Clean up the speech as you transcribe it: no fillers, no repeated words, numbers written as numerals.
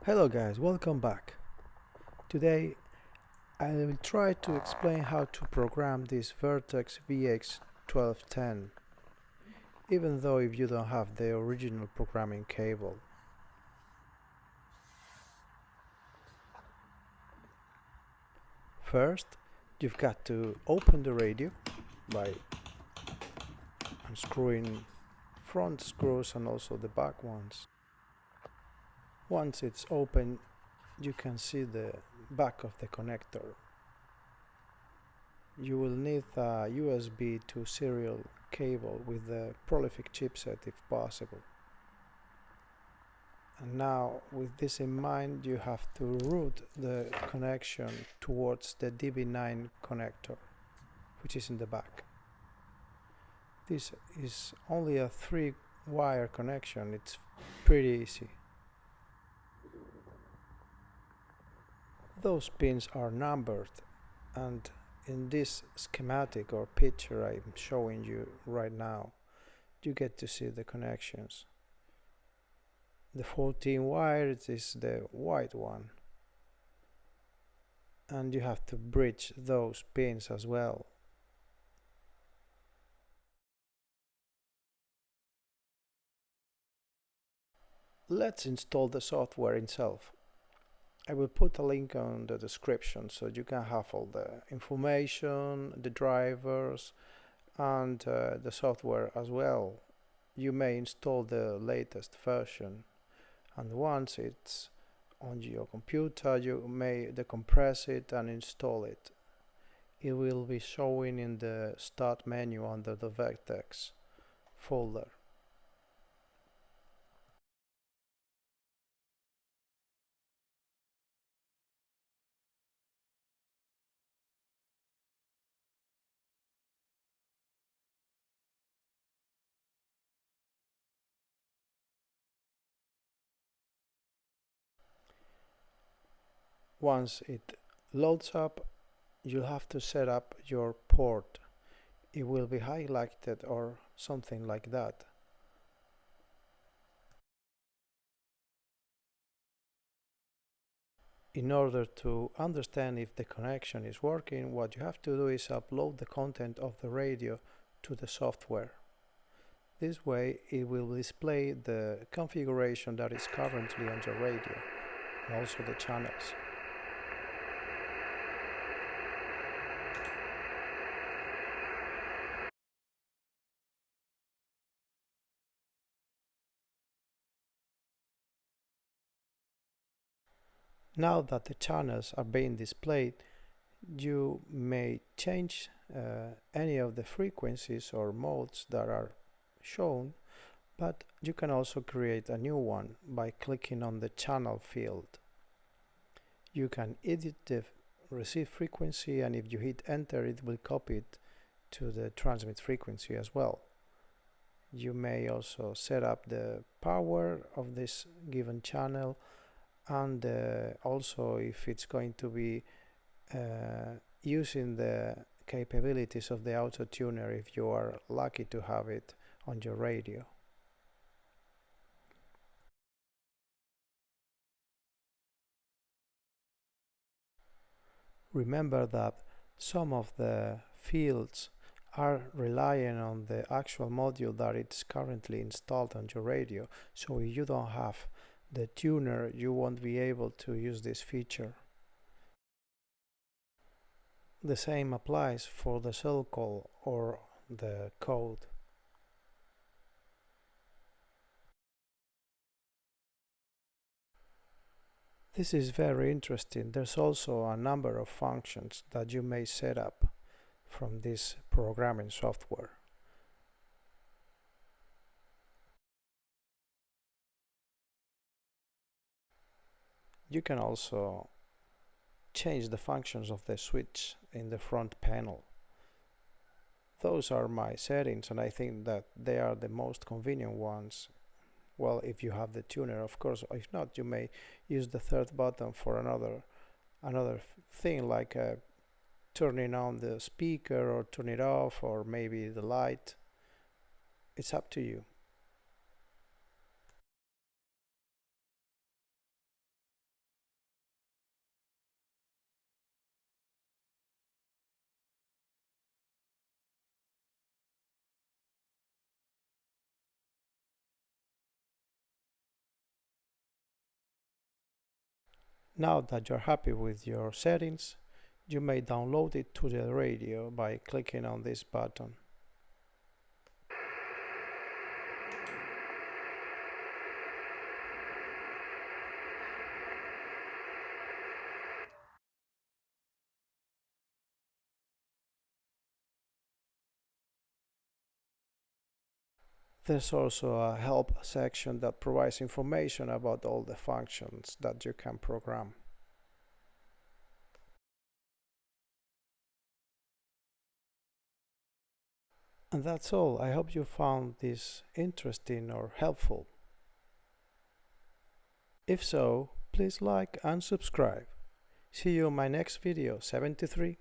Hello guys, welcome back. Today I will try to explain how to program this Vertex VX-1210, even though if you don't have the original programming cable. First, you've got to open the radio by unscrewing front screws and also the back ones. Once it's open, you can see the back of the connector. You will need a USB to serial cable with the prolific chipset if possible. And now, with this in mind, you have to route the connection towards the DB9 connector, which is in the back. This is only a 3-wire connection, it's pretty easy. Those pins are numbered, and in this schematic or picture I'm showing you right now, you get to see the connections. The 14 wires is the white one, and you have to bridge those pins as well. Let's install the software itself. I will put a link on the description so you can have all the information, the drivers, and the software as well. You may install the latest version, and once it's on your computer you may decompress it and install it. It will be showing in the start menu under the Vertex folder. Once it loads up, you'll have to set up your port. It will be highlighted or something like that. In order to understand if the connection is working, what you have to do is upload the content of the radio to the software. This way it will display the configuration that is currently on your radio and also the channels. Now that the channels are being displayed, you may change any of the frequencies or modes that are shown, but you can also create a new one by clicking on the channel field. You can edit the receive frequency, and if you hit enter it will copy it to the transmit frequency as well. You may also set up the power of this given channel, and also if it's going to be using the capabilities of the auto tuner if you are lucky to have it on your radio. Remember that some of the fields are relying on the actual module that it's currently installed on your radio, so if you don't have the tuner you won't be able to use this feature. The same applies for the cell call or the code. This is very interesting. There's also a number of functions that you may set up from this programming software. You can also change the functions of the switch in the front panel. Those are my settings, and I think that they are the most convenient ones. Well, if you have the tuner, of course. If not, you may use the third button for another thing, like turning on the speaker or turn it off, or maybe the light. It's up to you. Now that you're happy with your settings, you may download it to the radio by clicking on this button. There's also a help section that provides information about all the functions that you can program. And that's all. I hope you found this interesting or helpful. If so, please like and subscribe. See you in my next video 73.